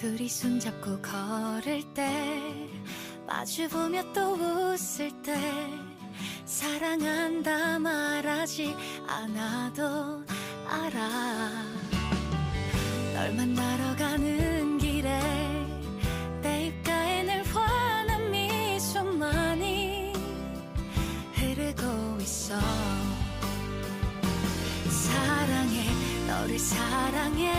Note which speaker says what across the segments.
Speaker 1: 둘이 손잡고 걸을 때 마주보며 또 웃을 때 사랑한다 말하지 않아도 알아. 널 만나러 가는 길에 내 입가에 늘 환한 미소만이 흐르고 있어. 사랑해, 너를 사랑해,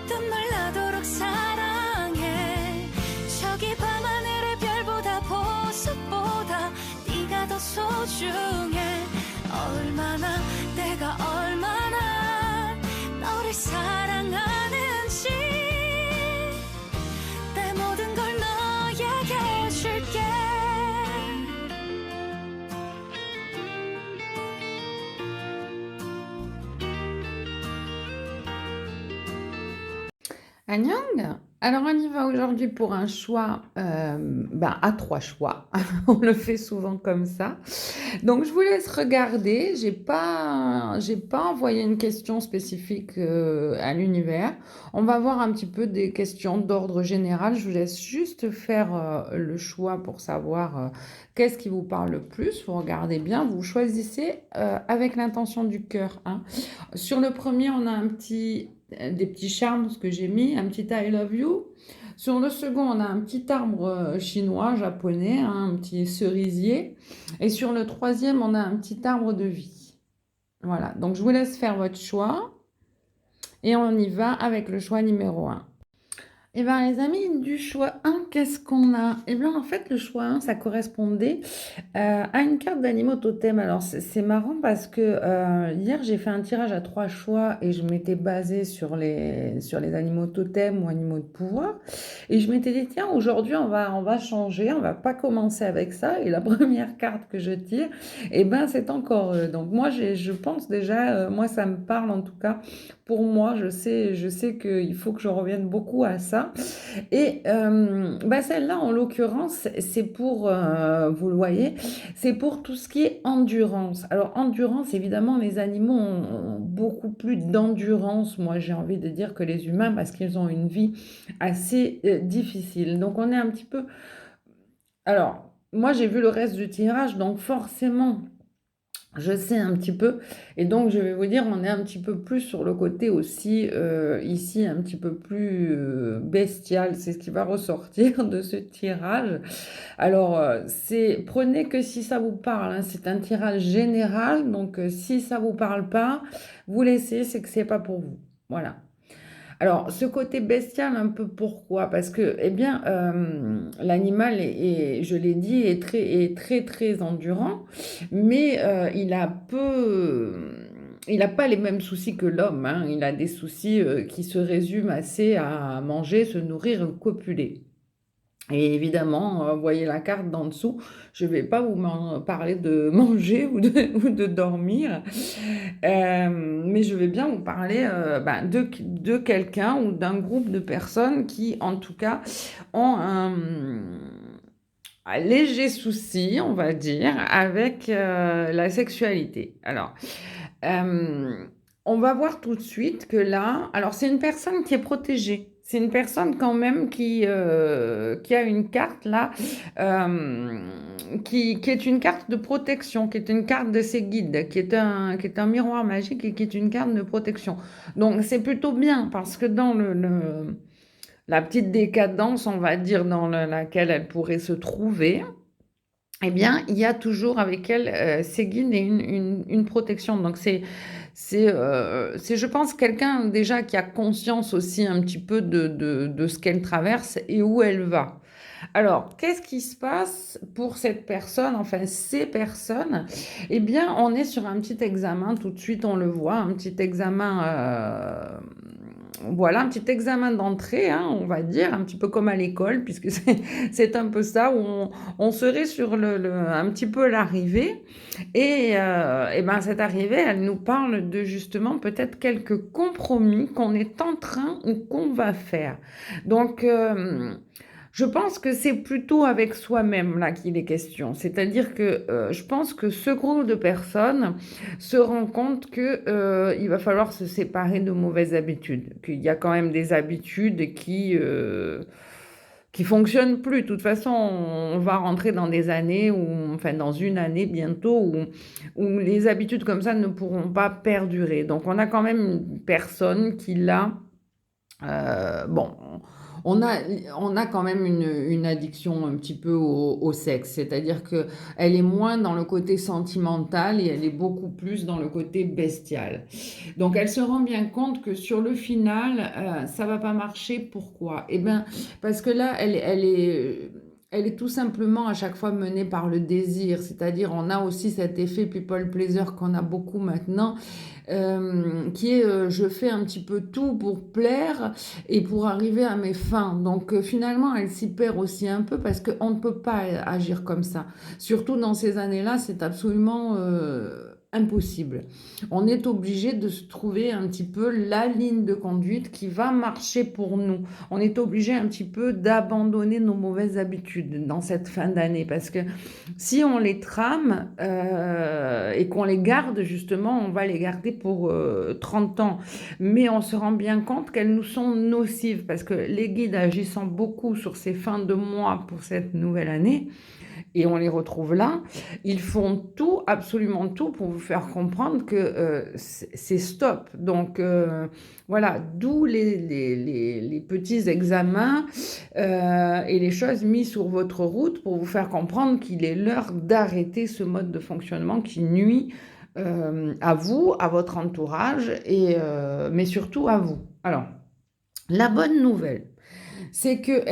Speaker 1: 눈물 나도록 사랑해. 저기 밤하늘의 별보다 보석보다 네가 더 소중해. 얼마나 내가 얼마나 너를 사랑하는지 내 모든 걸 너에게 줄게.
Speaker 2: Anyang, alors on y va aujourd'hui pour un choix à trois choix. On le fait souvent comme ça. Donc je vous laisse regarder. J'ai pas envoyé une question spécifique à l'univers. On va voir un petit peu des questions d'ordre général. Je vous laisse juste faire le choix pour savoir qu'est-ce qui vous parle le plus. Vous regardez bien, vous choisissez avec l'intention du cœur, hein. Sur le premier, on a des petits charmes, ce que j'ai mis, un petit I love you. Sur le second, on a un petit arbre chinois, japonais, hein, un petit cerisier. Et sur le troisième, on a un petit arbre de vie. Voilà, donc je vous laisse faire votre choix. Et on y va avec le choix numéro 1. Eh bien, les amis, du choix 1, qu'est-ce qu'on a? Eh bien, en fait, le choix 1, ça correspondait à une carte d'animaux totem. Alors, c'est marrant parce que hier, j'ai fait un tirage à 3 choix et je m'étais basée sur les animaux totem ou animaux de pouvoir. Et je m'étais dit, tiens, aujourd'hui, on va changer, on va pas commencer avec ça. Et la première carte que je tire, eh ben, c'est encore eux. Donc, moi, je pense déjà, moi, ça me parle en tout cas. Pour moi, je sais qu'il faut que je revienne beaucoup à ça. Et celle-là, en l'occurrence, c'est pour, vous le voyez, c'est pour tout ce qui est endurance. Alors, endurance, évidemment, les animaux ont beaucoup plus d'endurance, moi j'ai envie de dire, que les humains, parce qu'ils ont une vie assez difficile. Donc, on est un petit peu... Alors, moi j'ai vu le reste du tirage, donc forcément... Je sais un petit peu, et donc je vais vous dire, on est un petit peu plus sur le côté aussi, ici, un petit peu plus bestial, c'est ce qui va ressortir de ce tirage. Alors, prenez que si ça vous parle, hein, c'est un tirage général, donc si ça vous parle pas, vous laissez, c'est que c'est pas pour vous. Voilà. Alors, ce côté bestial, un peu pourquoi? Parce que, eh bien, l'animal je l'ai dit, est très, très endurant, mais il n'a pas les mêmes soucis que l'homme, hein. Il a des soucis qui se résument assez à manger, se nourrir, copuler. Et évidemment, vous voyez la carte d'en dessous, je ne vais pas vous parler de manger ou de dormir, mais je vais bien vous parler de quelqu'un ou d'un groupe de personnes qui, en tout cas, ont un léger souci, on va dire, avec la sexualité. Alors, on va voir tout de suite que là, alors c'est une personne qui est protégée. C'est une personne quand même qui a une carte là, qui est une carte de protection, qui est une carte de ses guides, qui est un miroir magique et qui est une carte de protection. Donc c'est plutôt bien parce que dans la petite décadence, on va dire, dans laquelle elle pourrait se trouver, eh bien, il y a toujours avec elle ses guides et une protection. Donc, je pense, quelqu'un déjà qui a conscience aussi un petit peu de ce qu'elle traverse et où elle va. Alors, qu'est-ce qui se passe pour cette personne, enfin ces personnes? Eh bien, on est sur un petit examen, tout de suite on le voit, un petit examen, voilà, un petit examen d'entrée, hein, on va dire, un petit peu comme à l'école, puisque c'est un peu ça, où on serait sur un petit peu l'arrivée. Et cette arrivée, elle nous parle de justement peut-être quelques compromis qu'on est en train ou qu'on va faire. Donc, Je pense que c'est plutôt avec soi-même là qu'il est question. C'est-à-dire que je pense que ce groupe de personnes se rend compte que il va falloir se séparer de mauvaises habitudes, qu'il y a quand même des habitudes qui fonctionnent plus. De toute façon, on va rentrer dans des années où, enfin dans une année bientôt où les habitudes comme ça ne pourront pas perdurer. Donc on a quand même une personne qui là bon, on a, on a quand même une addiction un petit peu au sexe, c'est-à-dire que elle est moins dans le côté sentimental et elle est beaucoup plus dans le côté bestial. Donc elle se rend bien compte que sur le final, ça va pas marcher. Pourquoi? Eh bien, parce que là, elle est tout simplement à chaque fois menée par le désir, c'est-à-dire on a aussi cet effet people pleaser qu'on a beaucoup maintenant, qui est je fais un petit peu tout pour plaire et pour arriver à mes fins. Donc finalement, elle s'y perd aussi un peu parce qu'on ne peut pas agir comme ça. Surtout dans ces années-là, c'est absolument impossible. On est obligé de se trouver un petit peu la ligne de conduite qui va marcher pour nous. On est obligé un petit peu d'abandonner nos mauvaises habitudes dans cette fin d'année parce que si on les trame et qu'on les garde, justement, on va les garder pour 30 ans. Mais on se rend bien compte qu'elles nous sont nocives parce que les guides agissant beaucoup sur ces fins de mois pour cette nouvelle année, et on les retrouve là, ils font tout, absolument tout, pour vous faire comprendre que c'est stop. Donc voilà, d'où les petits examens et les choses mises sur votre route pour vous faire comprendre qu'il est l'heure d'arrêter ce mode de fonctionnement qui nuit à vous, à votre entourage, mais surtout à vous. Alors, la bonne nouvelle, c'est que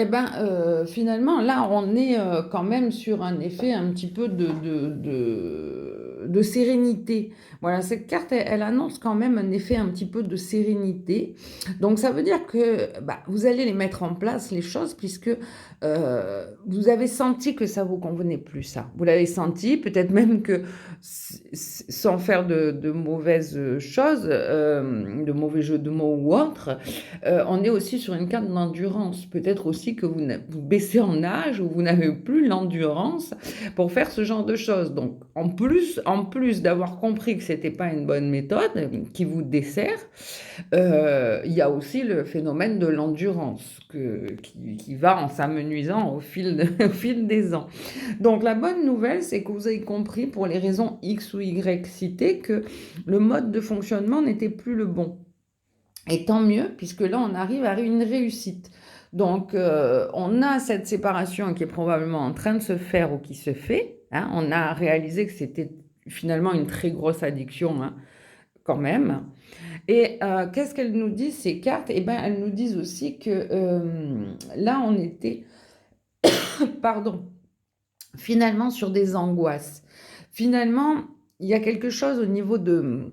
Speaker 2: finalement, là, on est quand même sur un effet un petit peu de sérénité. Voilà, cette carte, elle annonce quand même un effet un petit peu de sérénité. Donc, ça veut dire que vous allez les mettre en place, les choses, puisque vous avez senti que ça vous convenait plus, ça. Vous l'avez senti, peut-être même que, sans faire de mauvaises choses, de mauvais jeux de mots ou autres, on est aussi sur une carte d'endurance. Peut-être aussi que vous baissez en âge ou vous n'avez plus l'endurance pour faire ce genre de choses. Donc, en plus d'avoir compris que c'était pas une bonne méthode qui vous dessert, il y a aussi le phénomène de l'endurance qui va en s'amenuisant au fil des ans. Donc, la bonne nouvelle, c'est que vous avez compris, pour les raisons X ou Y citées, que le mode de fonctionnement n'était plus le bon. Et tant mieux, puisque là, on arrive à une réussite. Donc, on a cette séparation qui est probablement en train de se faire ou qui se fait, hein. On a réalisé que c'était finalement une très grosse addiction, hein, quand même. Et qu'est-ce qu'elles nous disent, ces cartes? Eh bien, elles nous disent aussi que là, on était, pardon, finalement sur des angoisses. Finalement, il y a quelque chose au niveau de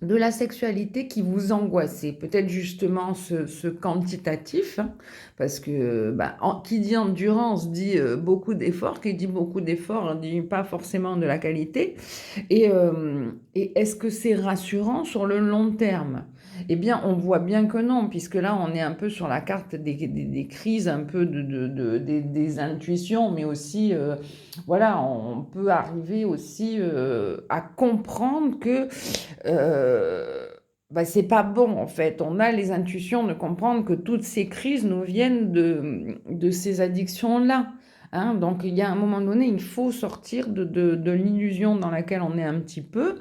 Speaker 2: la sexualité qui vous angoissait. Peut-être justement ce quantitatif, hein, parce que qui dit endurance dit beaucoup d'efforts, qui dit beaucoup d'efforts dit pas forcément de la qualité. Et est-ce que c'est rassurant sur le long terme? Eh bien, on voit bien que non, puisque là, on est un peu sur la carte des crises, un peu des intuitions, mais aussi, voilà, on peut arriver aussi à comprendre que c'est pas bon, en fait. On a les intuitions de comprendre que toutes ces crises nous viennent de ces addictions-là. Hein. Donc, il y a un moment donné, il faut sortir de l'illusion dans laquelle on est un petit peu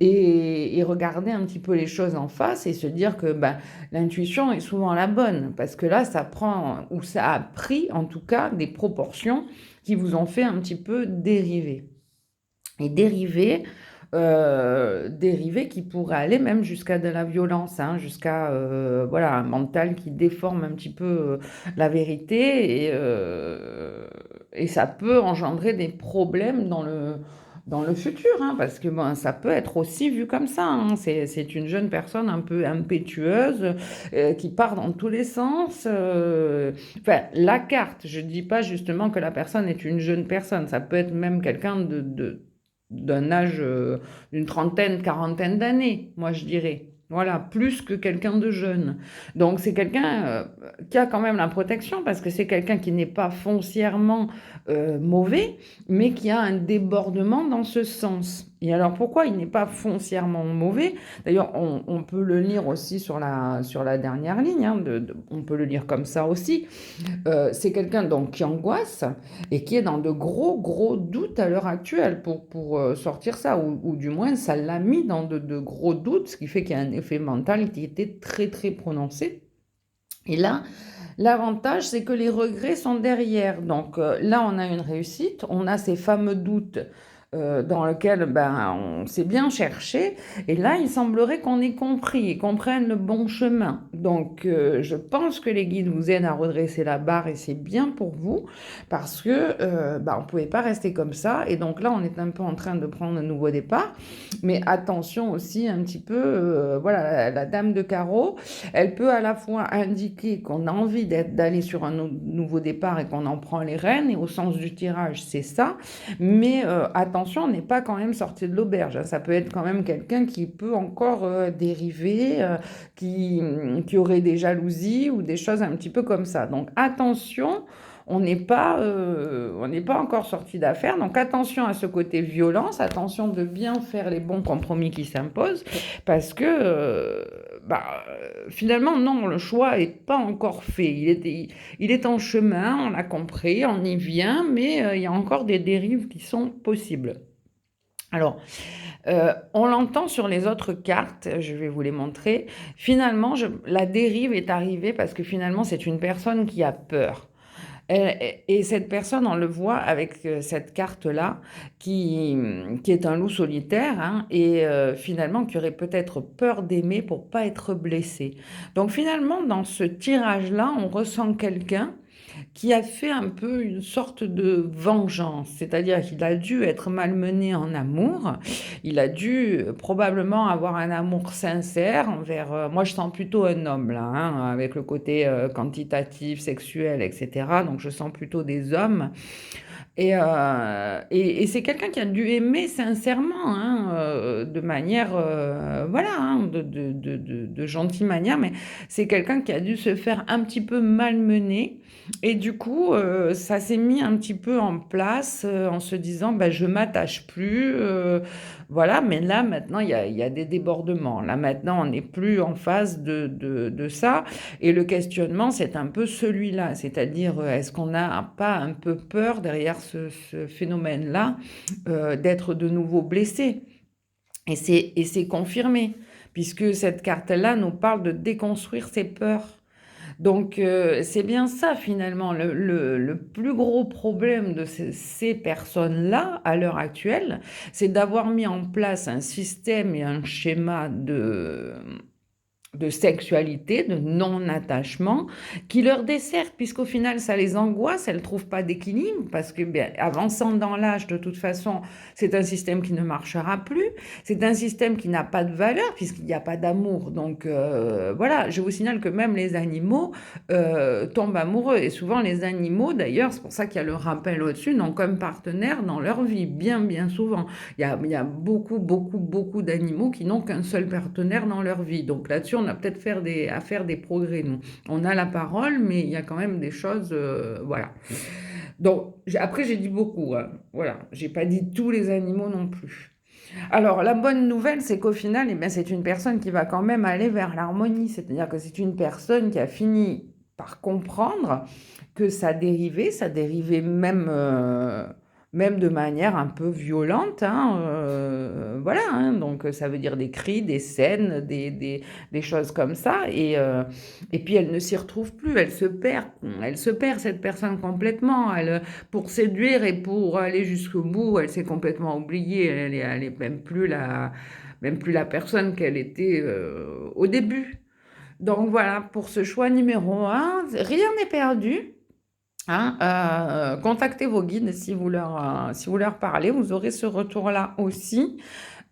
Speaker 2: et regarder un petit peu les choses en face et se dire que l'intuition est souvent la bonne. Parce que là, ça prend, ou ça a pris, en tout cas, des proportions qui vous ont fait un petit peu dériver. Et dériver qui pourrait aller même jusqu'à de la violence, hein, jusqu'à voilà, un mental qui déforme un petit peu la vérité et ça peut engendrer des problèmes dans le futur, hein, parce que ça peut être aussi vu comme ça, hein. C'est une jeune personne un peu impétueuse qui part dans tous les sens. Enfin, la carte, je ne dis pas justement que la personne est une jeune personne, ça peut être même quelqu'un d'un âge d'une trentaine, quarantaine d'années, moi je dirais. Voilà, plus que quelqu'un de jeune. Donc c'est quelqu'un, qui a quand même la protection parce que c'est quelqu'un qui n'est pas foncièrement, mauvais, mais qui a un débordement dans ce sens. Et alors pourquoi il n'est pas foncièrement mauvais? D'ailleurs, on peut le lire aussi sur la dernière ligne, hein, on peut le lire comme ça aussi. C'est quelqu'un donc qui angoisse et qui est dans de gros, gros doutes à l'heure actuelle pour sortir ça, ou du moins ça l'a mis dans de gros doutes, ce qui fait qu'il y a un effet mental qui était très, très prononcé. Et là, l'avantage, c'est que les regrets sont derrière. Donc là, on a une réussite, on a ces fameux doutes dans lesquels ben, on s'est bien cherché. Et là, il semblerait qu'on ait compris et qu'on prenne le bon chemin. Donc, je pense que les guides vous aident à redresser la barre et c'est bien pour vous parce que ben, on ne pouvait pas rester comme ça. Et donc là, on est un peu en train de prendre un nouveau départ. Mais attention aussi un petit peu, voilà, la dame de carreau, elle peut à la fois indiquer qu'on a envie d'aller sur un nouveau départ et qu'on en prend les rênes, et au sens du tirage, c'est ça. Mais attention, on n'est pas quand même sorti de l'auberge, hein. Ça peut être quand même quelqu'un qui peut encore dériver, qui aurait des jalousies ou des choses un petit peu comme ça. Donc attention, on n'est pas encore sorti d'affaire. Donc attention à ce côté violence, attention de bien faire les bons compromis qui s'imposent, parce que bah, finalement, non, le choix n'est pas encore fait. Il est en chemin, on l'a compris, on y vient, mais il y a encore des dérives qui sont possibles. Alors, on l'entend sur les autres cartes, je vais vous les montrer. Finalement, la dérive est arrivée parce que finalement, c'est une personne qui a peur. Et cette personne, on le voit avec cette carte-là, qui est un loup solitaire, hein, et finalement qui aurait peut-être peur d'aimer pour pas être blessé. Donc finalement, dans ce tirage-là, on ressent quelqu'un qui a fait un peu une sorte de vengeance, c'est-à-dire qu'il a dû être malmené en amour, il a dû probablement avoir un amour sincère envers, moi je sens plutôt un homme là, hein, avec le côté quantitatif, sexuel, etc. Donc je sens plutôt des hommes. Et c'est quelqu'un qui a dû aimer sincèrement, hein, de manière, voilà, hein, de gentille manière, mais c'est quelqu'un qui a dû se faire un petit peu malmener. Et du coup, ça s'est mis un petit peu en place en se disant, bah, je m'attache plus, voilà, mais là maintenant il y a des débordements. Là maintenant on n'est plus en phase de ça. Et le questionnement, c'est un peu celui-là, c'est-à-dire est-ce qu'on n'a pas un peu peur derrière ce phénomène-là d'être de nouveau blessé? Et c'est confirmé, puisque cette carte-là nous parle de déconstruire ses peurs. Donc c'est bien ça finalement, le plus gros problème de ces personnes-là à l'heure actuelle, c'est d'avoir mis en place un système et un schéma de sexualité, de non-attachement, qui leur dessert, puisqu'au final, ça les angoisse, elles ne trouvent pas d'équilibre, parce que, bien, avançant dans l'âge, de toute façon, c'est un système qui ne marchera plus, c'est un système qui n'a pas de valeur, puisqu'il n'y a pas d'amour. Donc, voilà, je vous signale que même les animaux tombent amoureux, et souvent les animaux, d'ailleurs, c'est pour ça qu'il y a le rappel au-dessus, n'ont comme partenaire dans leur vie, bien, bien souvent. Il y a beaucoup, beaucoup, beaucoup d'animaux qui n'ont qu'un seul partenaire dans leur vie. Donc là-dessus, on a peut-être à faire des progrès, nous. On a la parole, mais il y a quand même des choses, voilà. Donc, après, j'ai dit beaucoup, hein. Voilà. J'ai pas dit tous les animaux non plus. Alors, la bonne nouvelle, c'est qu'au final, eh bien, c'est une personne qui va quand même aller vers l'harmonie. C'est-à-dire que c'est une personne qui a fini par comprendre que ça dérivait même, même de manière un peu violente, hein, voilà, hein. Donc ça veut dire des cris, des scènes, des choses comme ça, et puis elle ne s'y retrouve plus, elle se perd cette personne complètement, pour séduire et pour aller jusqu'au bout, elle s'est complètement oubliée, elle est même plus la personne qu'elle était au début. Donc voilà, pour ce choix numéro un, rien n'est perdu. Hein, contactez vos guides si vous leur parlez, vous aurez ce retour-là aussi.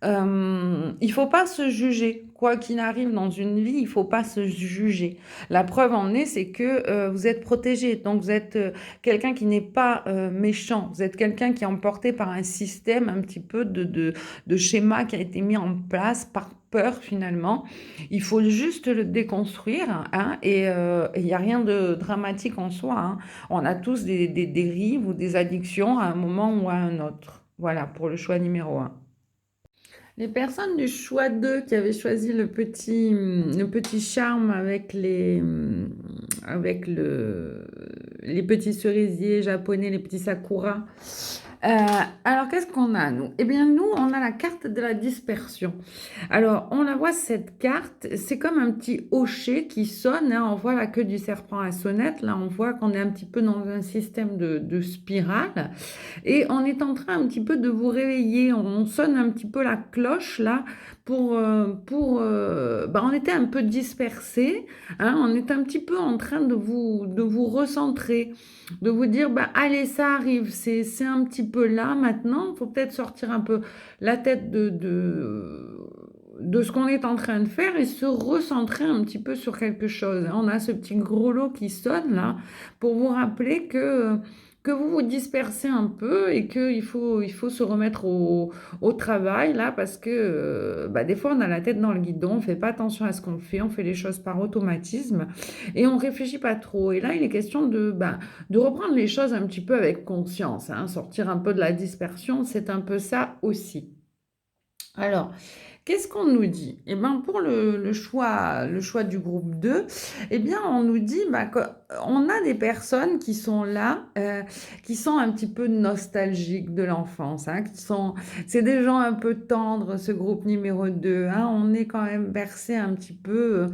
Speaker 2: Il ne faut pas se juger quoi qu'il arrive dans une vie, il faut pas se juger. La preuve en est, c'est que vous êtes protégé. Donc, vous êtes quelqu'un qui n'est pas méchant. Vous êtes quelqu'un qui est emporté par un système un petit peu de schéma qui a été mis en place par peur finalement. Il faut juste le déconstruire, hein, et il n'y a rien de dramatique en soi, hein. On a tous des dérives ou des addictions à un moment ou à un autre. Voilà pour le choix numéro un. Les personnes du choix 2 qui avaient choisi le petit charme avec les petits cerisiers japonais, les petits sakura. Euh, alors, qu'est-ce qu'on a, nous? Eh bien, nous, on a la carte de la dispersion. Alors, on la voit, cette carte, c'est comme un petit hocher qui sonne, hein. On voit la queue du serpent à sonnette. Là, on voit qu'on est un petit peu dans un système de spirale. Et on est en train un petit peu de vous réveiller. On sonne un petit peu la cloche, là, on était un peu dispersés, hein. On est un petit peu en train de vous recentrer, de vous dire, bah, allez, ça arrive, c'est un petit peu là maintenant, il faut peut-être sortir un peu la tête de ce qu'on est en train de faire et se recentrer un petit peu sur quelque chose. On a ce petit gros lot qui sonne là pour vous rappeler que vous vous dispersez un peu et qu'il faut se remettre au travail là parce que bah, des fois on a la tête dans le guidon, on fait pas attention à ce qu'on fait, on fait les choses par automatisme et on réfléchit pas trop. Et là il est question de reprendre les choses un petit peu avec conscience, hein. Sortir un peu de la dispersion, c'est un peu ça aussi. Alors, qu'est-ce qu'on nous dit? Eh ben, pour le choix du groupe 2, eh bien, on nous dit bah, qu'on a des personnes qui sont là, qui sont un petit peu nostalgiques de l'enfance, hein, c'est des gens un peu tendres, ce groupe numéro 2, hein. On est quand même bercé un petit peu,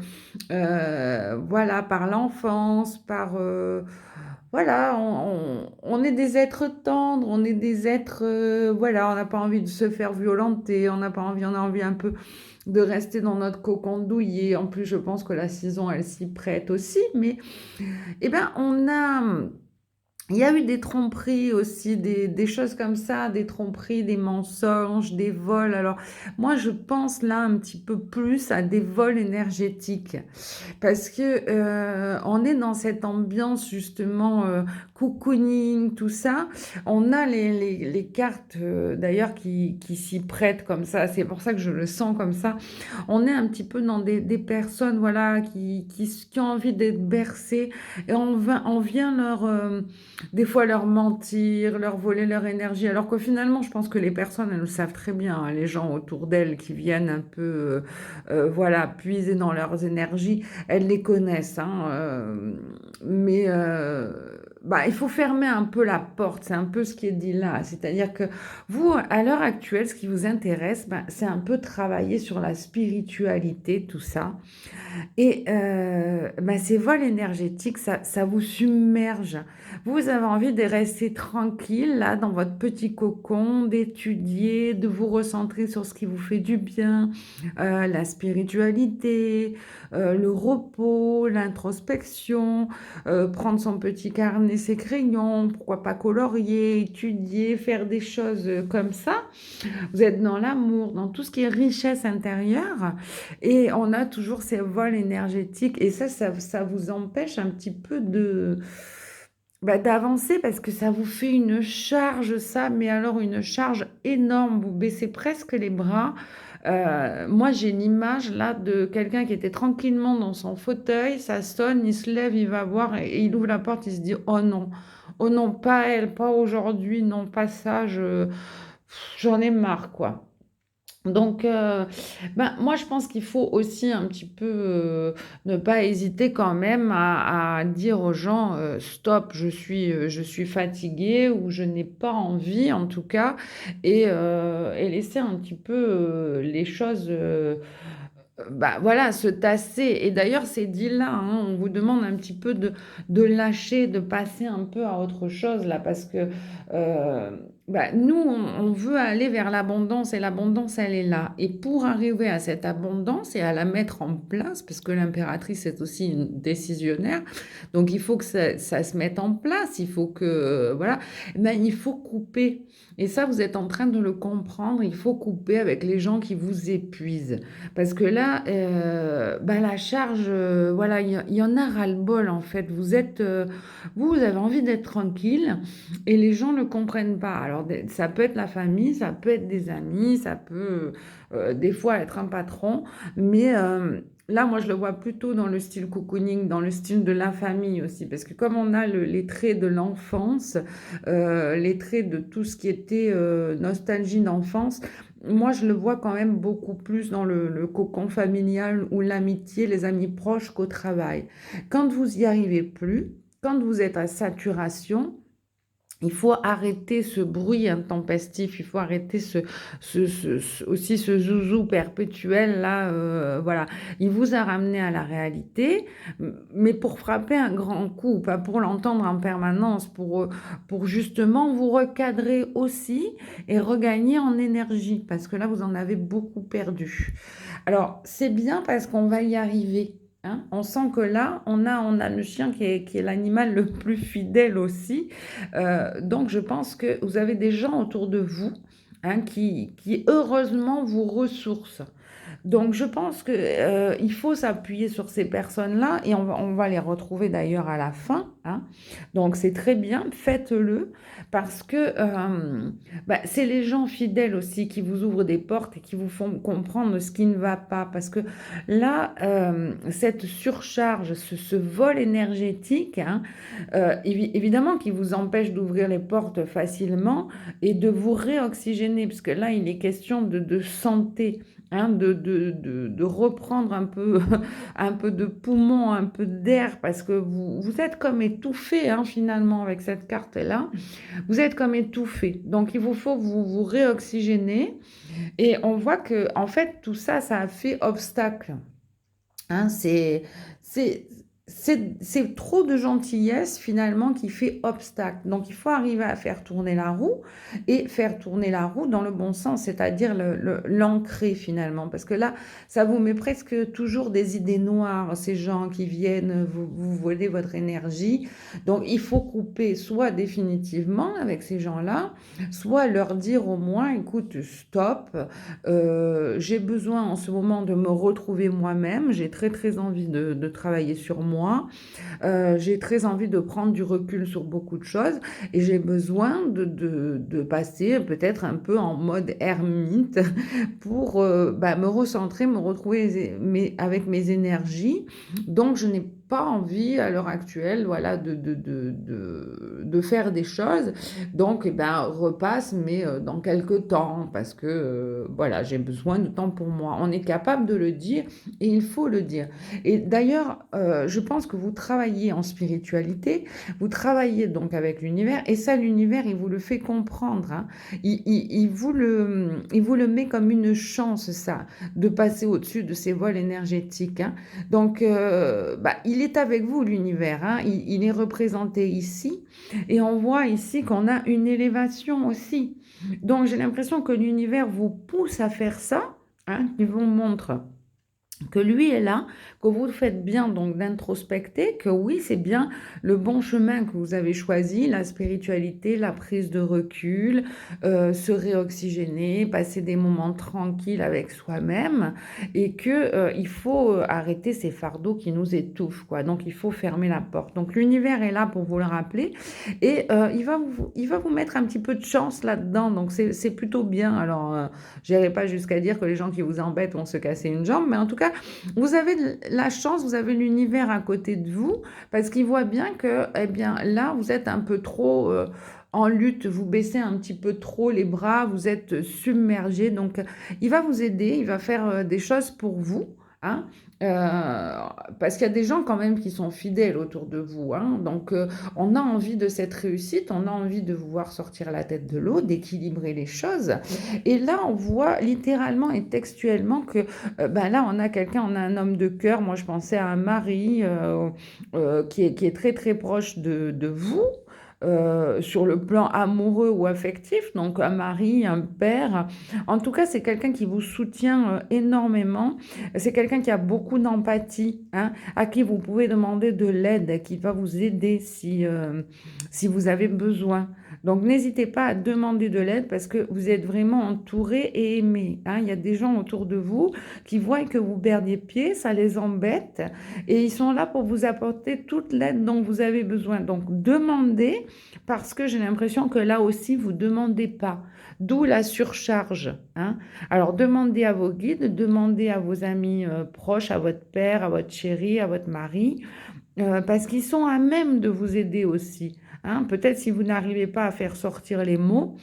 Speaker 2: voilà, par l'enfance, voilà, on est des êtres tendres, on est des êtres, voilà, on n'a pas envie de se faire violenter, on n'a pas envie, on a envie un peu de rester dans notre cocon douillet. En plus, je pense que la saison, elle s'y prête aussi, mais, eh ben, il y a eu des tromperies aussi, des choses comme ça, des tromperies, des mensonges, des vols. Alors, moi, je pense là un petit peu plus à des vols énergétiques. Parce que on est dans cette ambiance justement cocooning, tout ça. On a les cartes d'ailleurs qui s'y prêtent comme ça. C'est pour ça que je le sens comme ça. On est un petit peu dans des personnes voilà, qui ont envie d'être bercées. Et on vient des fois leur mentir, leur voler leur énergie. Alors que finalement, je pense que les personnes, elles le savent très bien, hein, les gens autour d'elles qui viennent un peu voilà, puiser dans leurs énergies, elles les connaissent, hein, mais bah, il faut fermer un peu la porte, c'est un peu ce qui est dit là. C'est-à-dire que vous, à l'heure actuelle, ce qui vous intéresse, bah, c'est un peu travailler sur la spiritualité, tout ça. Et bah, ces vols énergétiques, ça vous submerge. Vous avez envie de rester tranquille, là, dans votre petit cocon, d'étudier, de vous recentrer sur ce qui vous fait du bien, la spiritualité, le repos, l'introspection, prendre son petit carnet, ses crayons, pourquoi pas colorier, étudier, faire des choses comme ça. Vous êtes dans l'amour, dans tout ce qui est richesse intérieure. Et on a toujours ces vols énergétiques. Et ça vous empêche un petit peu d'avancer parce que ça vous fait une charge, ça, mais alors une charge énorme. Vous baissez presque les bras. Moi, j'ai l'image là de quelqu'un qui était tranquillement dans son fauteuil, ça sonne, il se lève, il va voir et il ouvre la porte, il se dit, oh non, pas elle, pas aujourd'hui, non, pas ça, j'en ai marre, quoi. Donc, moi, je pense qu'il faut aussi un petit peu ne pas hésiter quand même à dire aux gens stop, je suis fatiguée ou je n'ai pas envie en tout cas, et laisser un petit peu les choses bah, voilà, se tasser. Et d'ailleurs, c'est dit là, hein, on vous demande un petit peu de lâcher, de passer un peu à autre chose là, parce que nous, on veut aller vers l'abondance et l'abondance, elle est là. Et pour arriver à cette abondance et à la mettre en place, parce que l'impératrice est aussi une décisionnaire, donc il faut que ça se mette en place, il faut que, voilà, il faut couper. Et ça, vous êtes en train de le comprendre, il faut couper avec les gens qui vous épuisent. Parce que là, la charge, voilà, il y en a ras-le-bol en fait. Vous avez envie d'être tranquille. Et les gens ne comprennent pas. Alors, ça peut être la famille, ça peut être des amis, ça peut des fois être un patron, mais là, moi, je le vois plutôt dans le style cocooning, dans le style de la famille aussi, parce que comme on a les traits de l'enfance, les traits de tout ce qui était nostalgie d'enfance, moi, je le vois quand même beaucoup plus dans le cocon familial ou l'amitié, les amis proches qu'au travail. Quand vous y arrivez plus, quand vous êtes à saturation, il faut arrêter ce bruit intempestif, il faut arrêter aussi ce zouzou perpétuel là, voilà. Il vous a ramené à la réalité, mais pour frapper un grand coup, pas pour l'entendre en permanence, pour justement vous recadrer aussi et regagner en énergie, parce que là, vous en avez beaucoup perdu. Alors, c'est bien parce qu'on va y arriver. Hein. On sent que là, on a le chien qui est l'animal le plus fidèle aussi. Donc, je pense que vous avez des gens autour de vous, hein, qui heureusement vous ressourcent. Donc, je pense que, il faut s'appuyer sur ces personnes-là et on va les retrouver d'ailleurs à la fin, hein. Donc, c'est très bien, faites-le parce que c'est les gens fidèles aussi qui vous ouvrent des portes et qui vous font comprendre ce qui ne va pas. Parce que là, cette surcharge, ce vol énergétique, hein, évidemment, qui vous empêche d'ouvrir les portes facilement et de vous réoxygéner, parce que là, il est question de santé. Hein, de reprendre un peu, un peu de poumon, un peu d'air, parce que vous êtes comme étouffé, hein, finalement, avec cette carte-là. Vous êtes comme étouffé. Donc, il vous faut vous réoxygéner. Et on voit que, en fait, tout ça, ça a fait obstacle. Hein, c'est, c'est trop de gentillesse finalement qui fait obstacle. Donc il faut arriver à faire tourner la roue et faire tourner la roue dans le bon sens, c'est-à-dire l'ancrer finalement. Parce que là, ça vous met presque toujours des idées noires, ces gens qui viennent vous voler votre énergie. Donc il faut couper soit définitivement avec ces gens-là, soit leur dire au moins, écoute, stop, j'ai besoin en ce moment de me retrouver moi-même, j'ai très très envie de travailler sur moi, j'ai très envie de prendre du recul sur beaucoup de choses et j'ai besoin de passer peut-être un peu en mode ermite pour me recentrer, me retrouver avec mes énergies. Donc je n'ai pas envie à l'heure actuelle, voilà, de faire des choses. Donc, repasse, mais dans quelques temps, parce que voilà, j'ai besoin de temps pour moi. On est capable de le dire et il faut le dire. Et d'ailleurs, je pense que vous travaillez en spiritualité, vous travaillez donc avec l'univers, et ça, l'univers, il vous le fait comprendre. Hein. Il vous le met comme une chance, ça, de passer au-dessus de ces vols énergétiques. Hein. Donc, il est avec vous, l'univers. Hein. Il est représenté ici. Et on voit ici qu'on a une élévation aussi. Donc, j'ai l'impression que l'univers vous pousse à faire ça, hein, il vous montre que lui est là, que vous faites bien donc d'introspecter, que oui, c'est bien le bon chemin que vous avez choisi, la spiritualité, la prise de recul, se réoxygéner, passer des moments tranquilles avec soi-même, et que il faut arrêter ces fardeaux qui nous étouffent, quoi. Donc, il faut fermer la porte. Donc, l'univers est là pour vous le rappeler, et il va vous mettre un petit peu de chance là-dedans, donc c'est plutôt bien. Alors, je n'irai pas jusqu'à dire que les gens qui vous embêtent vont se casser une jambe, mais en tout cas, vous avez la chance, vous avez l'univers à côté de vous, parce qu'il voit bien que, eh bien, là, vous êtes un peu trop en lutte, vous baissez un petit peu trop les bras, vous êtes submergé. Donc, il va vous aider, il va faire des choses pour vous. Hein, parce qu'il y a des gens quand même qui sont fidèles autour de vous. Hein, donc, on a envie de cette réussite, on a envie de vous voir sortir la tête de l'eau, d'équilibrer les choses. Et là, on voit littéralement et textuellement que là, on a quelqu'un, on a un homme de cœur. Moi, je pensais à un mari qui est très, très proche de vous. sur le plan amoureux ou affectif, donc un mari, un père. En tout cas, c'est quelqu'un qui vous soutient énormément. C'est quelqu'un qui a beaucoup d'empathie, hein, à qui vous pouvez demander de l'aide, qui va vous aider si vous avez besoin. Donc, n'hésitez pas à demander de l'aide parce que vous êtes vraiment entouré et aimé, hein. Il y a des gens autour de vous qui voient que vous perdez pied, ça les embête et ils sont là pour vous apporter toute l'aide dont vous avez besoin. Donc, demandez parce que j'ai l'impression que là aussi, vous ne demandez pas. D'où la surcharge, hein. Alors, demandez à vos guides, demandez à vos amis proches, à votre père, à votre chéri, à votre mari, parce qu'ils sont à même de vous aider aussi, hein. Peut-être si vous n'arrivez pas à faire sortir les mots,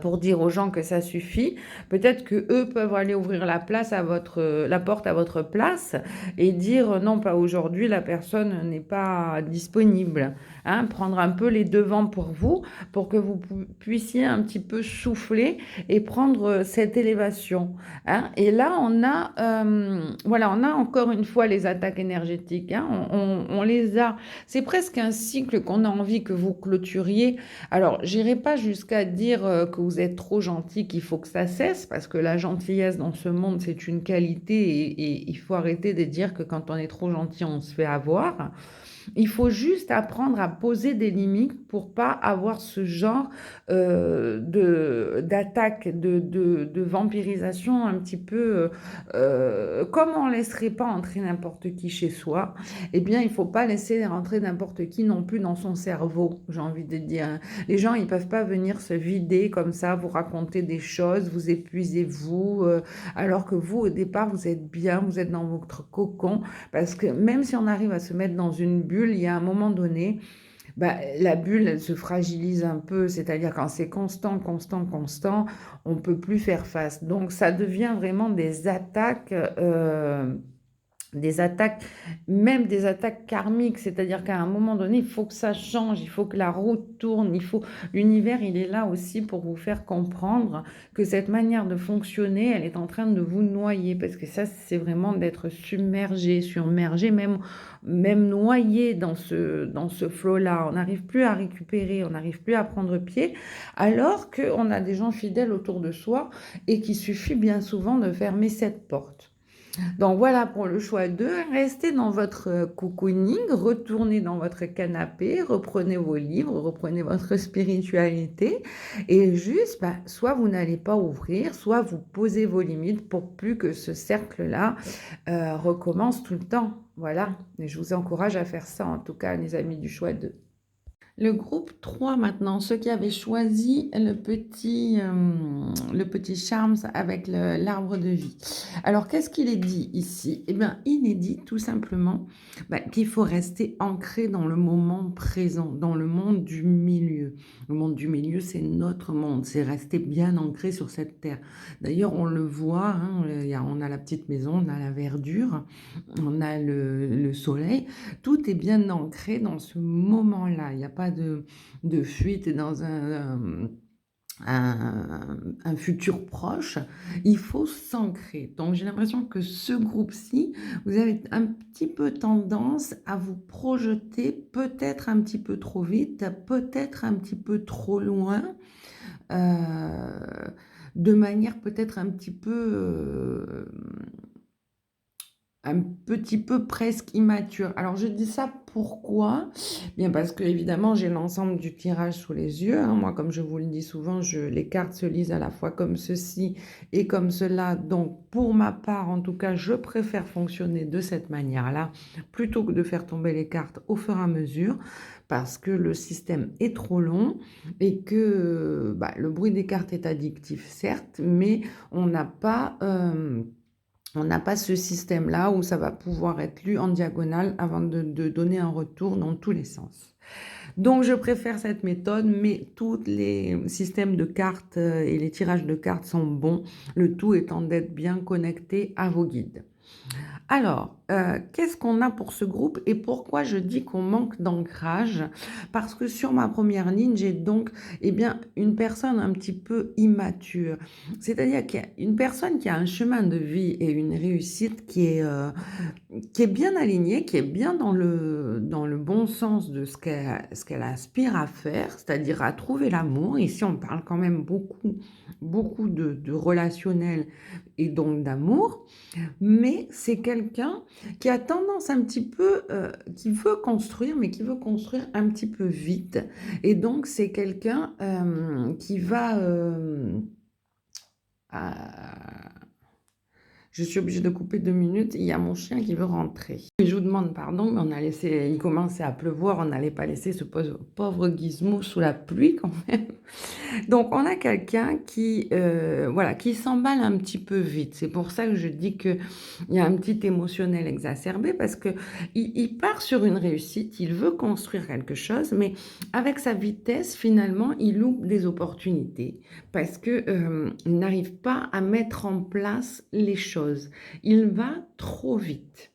Speaker 2: pour dire aux gens que ça suffit. Peut-être que eux peuvent aller ouvrir la porte à votre place et dire non, pas aujourd'hui, la personne n'est pas disponible, hein. Prendre un peu les devants pour vous, pour que vous puissiez un petit peu souffler et prendre cette élévation, hein. Et là, voilà, on a encore une fois les attaques énergétiques, hein. On les a. C'est presque un cycle qu'on a envie que vous clôturiez. Alors, j'irai pas jusqu'à dire que vous êtes trop gentil, qu'il faut que ça cesse, parce que la gentillesse dans ce monde, c'est une qualité et il faut arrêter de dire que quand on est trop gentil, on se fait avoir. Il faut juste apprendre à poser des limites pour pas avoir ce genre d'attaque, de vampirisation un petit peu. Comme on ne laisserait pas entrer n'importe qui chez soi, eh bien, il ne faut pas laisser rentrer n'importe qui non plus dans son cerveau, j'ai envie de dire. Les gens, ils ne peuvent pas venir se vider comme ça, vous raconter des choses, vous épuisez vous, alors que vous, au départ, vous êtes bien, vous êtes dans votre cocon, parce que même si on arrive à se mettre dans une bulle, il y a un moment donné, bah, la bulle, elle se fragilise un peu, c'est-à-dire quand c'est constant, constant, constant, on ne peut plus faire face. Donc, ça devient vraiment des attaques, même des attaques karmiques, c'est-à-dire qu'à un moment donné, il faut que ça change, il faut que la route tourne, l'univers, il est là aussi pour vous faire comprendre que cette manière de fonctionner, elle est en train de vous noyer, parce que ça, c'est vraiment d'être submergé, submergé, même noyé dans ce flot-là. On n'arrive plus à récupérer, on n'arrive plus à prendre pied, alors qu'on a des gens fidèles autour de soi et qu'il suffit bien souvent de fermer cette porte. Donc voilà pour le choix 2. Restez dans votre cocooning, retournez dans votre canapé, reprenez vos livres, reprenez votre spiritualité et juste, soit vous n'allez pas ouvrir, soit vous posez vos limites pour plus que ce cercle-là recommence tout le temps. Voilà, et je vous encourage à faire ça en tout cas, les amis du choix 2. Le groupe 3 maintenant, ceux qui avaient choisi le petit Charms avec l'arbre de vie. Alors, qu'est-ce qu'il est dit ici? Eh bien, il est dit tout simplement qu'il faut rester ancré dans le moment présent, dans le monde du milieu. Le monde du milieu, c'est notre monde, c'est rester bien ancré sur cette terre. D'ailleurs, on le voit, hein, on a la petite maison, on a la verdure, on a le soleil. Tout est bien ancré dans ce moment-là. Il n'y a pas de fuite dans un futur proche. Il faut s'ancrer. Donc, j'ai l'impression que ce groupe-ci, vous avez un petit peu tendance à vous projeter peut-être un petit peu trop vite, peut-être un petit peu trop loin, de manière peut-être un petit peu presque immature. Alors, je dis ça pourquoi? Bien parce que évidemment j'ai l'ensemble du tirage sous les yeux, hein. Moi, comme je vous le dis souvent, les cartes se lisent à la fois comme ceci et comme cela. Donc, pour ma part, en tout cas, je préfère fonctionner de cette manière-là plutôt que de faire tomber les cartes au fur et à mesure parce que le système est trop long et que le bruit des cartes est addictif, certes, mais on n'a pas ce système-là où ça va pouvoir être lu en diagonale avant de donner un retour dans tous les sens. Donc, je préfère cette méthode, mais tous les systèmes de cartes et les tirages de cartes sont bons, le tout étant d'être bien connecté à vos guides. Alors, qu'est-ce qu'on a pour ce groupe et pourquoi je dis qu'on manque d'ancrage? Parce que sur ma première ligne, j'ai donc, eh bien, une personne un petit peu immature. C'est-à-dire qu'il y a une personne qui a un chemin de vie et une réussite qui est bien alignée, qui est bien dans le bon sens de ce qu'elle aspire à faire, c'est-à-dire à trouver l'amour. Ici, on parle quand même beaucoup de relationnel et donc d'amour, mais c'est quelqu'un qui a tendance un petit peu, qui veut construire, mais qui veut construire un petit peu vite. Et donc, c'est quelqu'un qui va... à- Je suis obligée de couper 2 minutes. Il y a mon chien qui veut rentrer. Et je vous demande pardon, mais il commençait à pleuvoir. On n'allait pas laisser ce pauvre Gizmo sous la pluie quand même. Donc, on a quelqu'un qui, voilà, qui s'emballe un petit peu vite. C'est pour ça que je dis qu'il y a un petit émotionnel exacerbé parce que il part sur une réussite, il veut construire quelque chose, mais avec sa vitesse, finalement, il loupe des opportunités parce que il n'arrive pas à mettre en place les choses. Il va trop vite.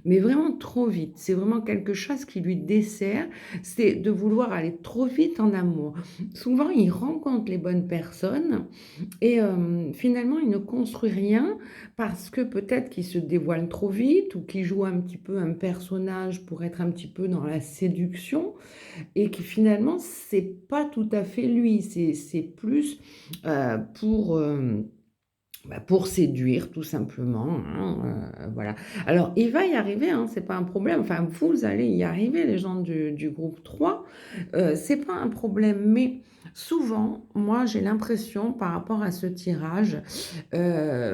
Speaker 2: Mais vraiment trop vite. C'est vraiment quelque chose qui lui dessert, c'est de vouloir aller trop vite en amour. Souvent, il rencontre les bonnes personnes et finalement, il ne construit rien parce que peut-être qu'il se dévoile trop vite ou qu'il joue un petit peu un personnage pour être un petit peu dans la séduction et que finalement, c'est pas tout à fait lui. C'est plus pour... pour séduire tout simplement, hein, voilà. Alors il va y arriver, hein, c'est pas un problème, enfin vous allez y arriver les gens du groupe 3, c'est pas un problème, mais souvent, moi j'ai l'impression par rapport à ce tirage,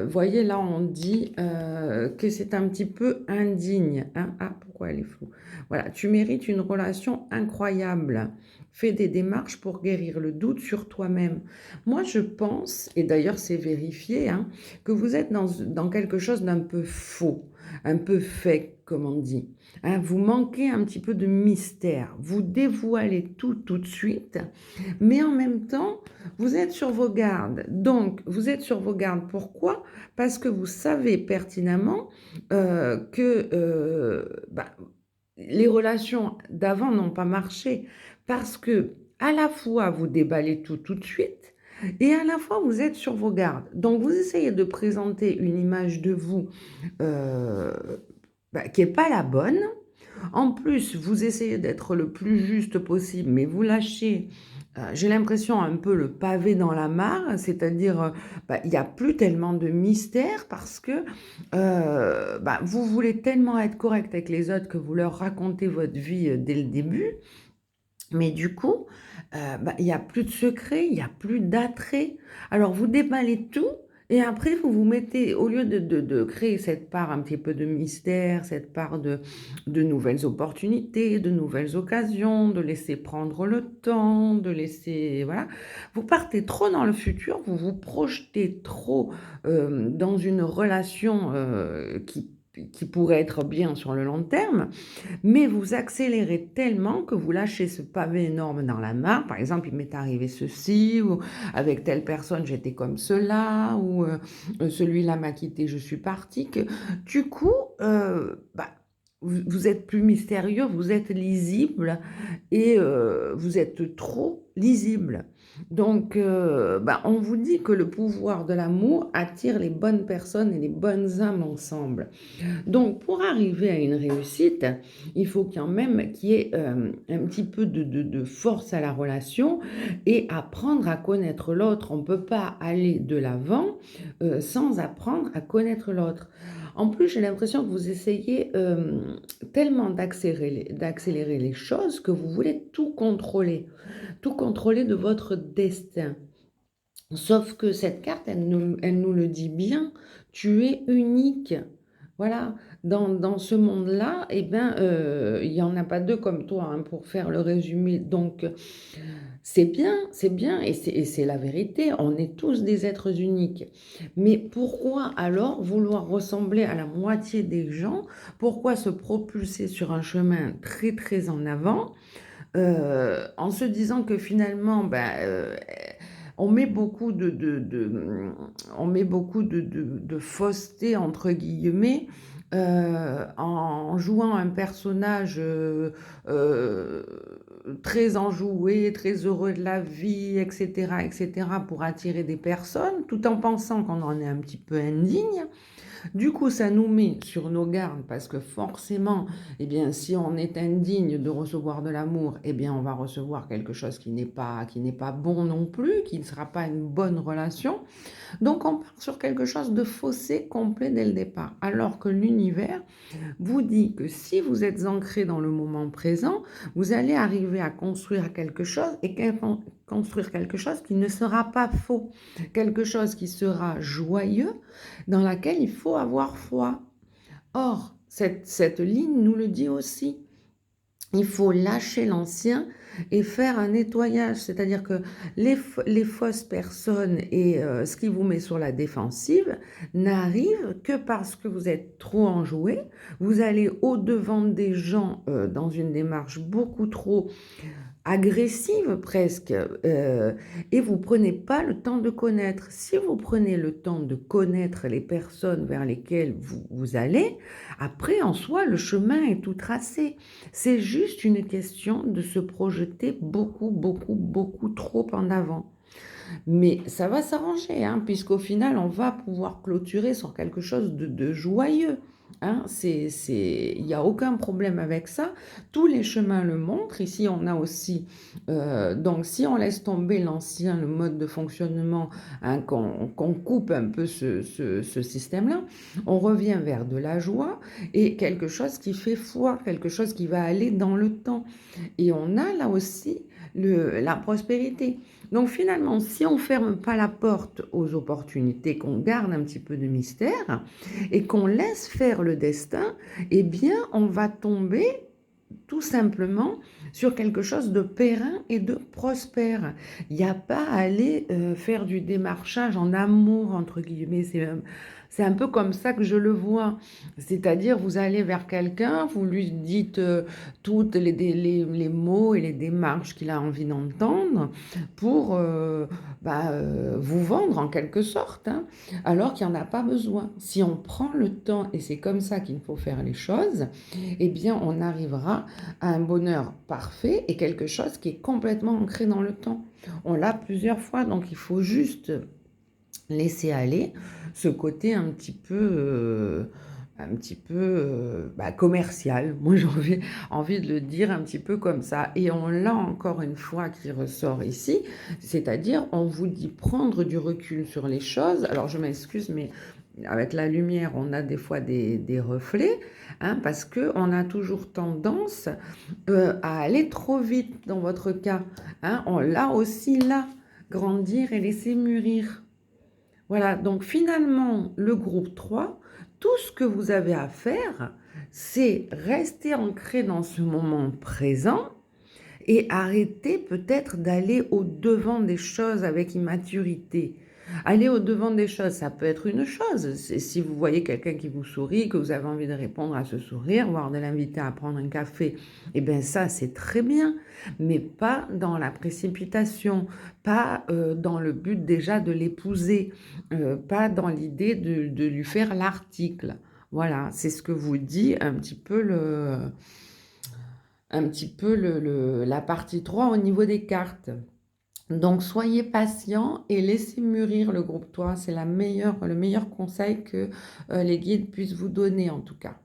Speaker 2: voyez là on dit, que c'est un petit peu indigne, hein. Ah pourquoi elle est floue? Voilà: «Tu mérites une relation incroyable. Fais des démarches pour guérir le doute sur toi-même». Moi, je pense, et d'ailleurs c'est vérifié, hein, que vous êtes dans quelque chose d'un peu faux, un peu fake, comme on dit. Hein. Vous manquez un petit peu de mystère. Vous dévoilez tout de suite, mais en même temps, vous êtes sur vos gardes. Donc, vous êtes sur vos gardes. Pourquoi? Parce que vous savez pertinemment que les relations d'avant n'ont pas marché. Parce que à la fois, vous déballez tout de suite, et à la fois, vous êtes sur vos gardes. Donc, vous essayez de présenter une image de vous euh, qui n'est pas la bonne. En plus, vous essayez d'être le plus juste possible, mais vous lâchez, j'ai l'impression, un peu le pavé dans la mare, c'est-à-dire, il n'y a plus tellement de mystère parce que vous voulez tellement être correct avec les autres que vous leur racontez votre vie dès le début. Mais du coup, il y a plus de secret, il y a plus d'attrait. Alors vous déballez tout et après vous vous mettez, au lieu de créer cette part un petit peu de mystère, cette part de nouvelles opportunités, de nouvelles occasions, de laisser prendre le temps, de laisser, voilà, vous partez trop dans le futur, vous vous projetez trop dans une relation qui pourrait être bien sur le long terme, mais vous accélérez tellement que vous lâchez ce pavé énorme dans la mare. Par exemple, il m'est arrivé ceci, ou avec telle personne, j'étais comme cela, ou celui-là m'a quitté, je suis partie. Que, du coup, vous êtes plus mystérieux, vous êtes lisible, et vous êtes trop lisible. Donc, on vous dit que le pouvoir de l'amour attire les bonnes personnes et les bonnes âmes ensemble. Donc, pour arriver à une réussite, il faut quand même qu'il y ait un petit peu de force à la relation et apprendre à connaître l'autre. On ne peut pas aller de l'avant sans apprendre à connaître l'autre. En plus, j'ai l'impression que vous essayez tellement d'accélérer les choses que vous voulez tout contrôler de votre destin. Sauf que cette carte, elle nous le dit bien, tu es unique. Voilà, dans ce monde-là, eh ben, il y en a pas 2 comme toi, hein, pour faire le résumé. Donc, c'est bien et c'est la vérité, on est tous des êtres uniques. Mais pourquoi alors vouloir ressembler à la moitié des gens? Pourquoi se propulser sur un chemin très en avant, en se disant que finalement, on met beaucoup on met beaucoup de «fausseté» entre guillemets, en jouant un personnage euh, très enjoué, très heureux de la vie, etc., pour attirer des personnes, tout en pensant qu'on en est un petit peu indigne. Du coup, ça nous met sur nos gardes parce que forcément, eh bien, si on est indigne de recevoir de l'amour, eh bien, on va recevoir quelque chose qui n'est pas bon non plus, qui ne sera pas une bonne relation. Donc, on part sur quelque chose de faussé complet dès le départ. Alors que l'univers vous dit que si vous êtes ancré dans le moment présent, vous allez arriver à construire quelque chose et construire quelque chose qui ne sera pas faux, quelque chose qui sera joyeux, dans laquelle il faut avoir foi. Or, cette ligne nous le dit aussi. Il faut lâcher l'ancien et faire un nettoyage, c'est-à-dire que les fausses personnes et ce qui vous met sur la défensive n'arrivent que parce que vous êtes trop enjoué, vous allez au-devant des gens dans une démarche beaucoup trop agressive presque, et vous prenez pas le temps de connaître. Si vous prenez le temps de connaître les personnes vers lesquelles vous allez, après, en soi, le chemin est tout tracé. C'est juste une question de se projeter beaucoup, beaucoup, beaucoup trop en avant. Mais ça va s'arranger, hein, puisqu'au final, on va pouvoir clôturer sur quelque chose de joyeux. Hein, il n'y a aucun problème avec ça. Tous les chemins le montrent. Ici, on a aussi, donc si on laisse tomber l'ancien, le mode de fonctionnement, hein, qu'on coupe un peu ce système-là, on revient vers de la joie et quelque chose qui fait foi, quelque chose qui va aller dans le temps. Et on a là aussi la prospérité. Donc finalement, si on ne ferme pas la porte aux opportunités, qu'on garde un petit peu de mystère et qu'on laisse faire le destin, eh bien, on va tomber tout simplement sur quelque chose de périn et de prospère. Il n'y a pas à aller faire du démarchage en amour, entre guillemets. C'est un peu comme ça que je le vois. C'est-à-dire, vous allez vers quelqu'un, vous lui dites tous les mots et les démarches qu'il a envie d'entendre pour vous vendre en quelque sorte, hein, alors qu'il n'y en a pas besoin. Si on prend le temps, et c'est comme ça qu'il faut faire les choses, eh bien, on arrivera à un bonheur parfait et quelque chose qui est complètement ancré dans le temps. On l'a plusieurs fois, donc il faut juste laisser aller ce côté un petit peu commercial. Moi, j'ai envie de le dire un petit peu comme ça. Et on l'a encore une fois qui ressort ici, c'est-à-dire on vous dit prendre du recul sur les choses. Alors, je m'excuse, mais avec la lumière, on a des fois des reflets, hein, parce qu'on a toujours tendance à aller trop vite dans votre cas. Hein. On l'a aussi là, grandir et laisser mûrir. Voilà, donc finalement, le groupe 3, tout ce que vous avez à faire, c'est rester ancré dans ce moment présent et arrêter peut-être d'aller au-devant des choses avec immaturité. Aller au-devant des choses, ça peut être une chose. Si vous voyez quelqu'un qui vous sourit, que vous avez envie de répondre à ce sourire, voire de l'inviter à prendre un café, eh bien ça, c'est très bien. Mais pas dans la précipitation, pas dans le but déjà de l'épouser, pas dans l'idée de lui faire l'article. Voilà, c'est ce que vous dit un petit peu la partie 3 au niveau des cartes. Donc, soyez patient et laissez mûrir le groupe 3. C'est le meilleur conseil que les guides puissent vous donner en tout cas.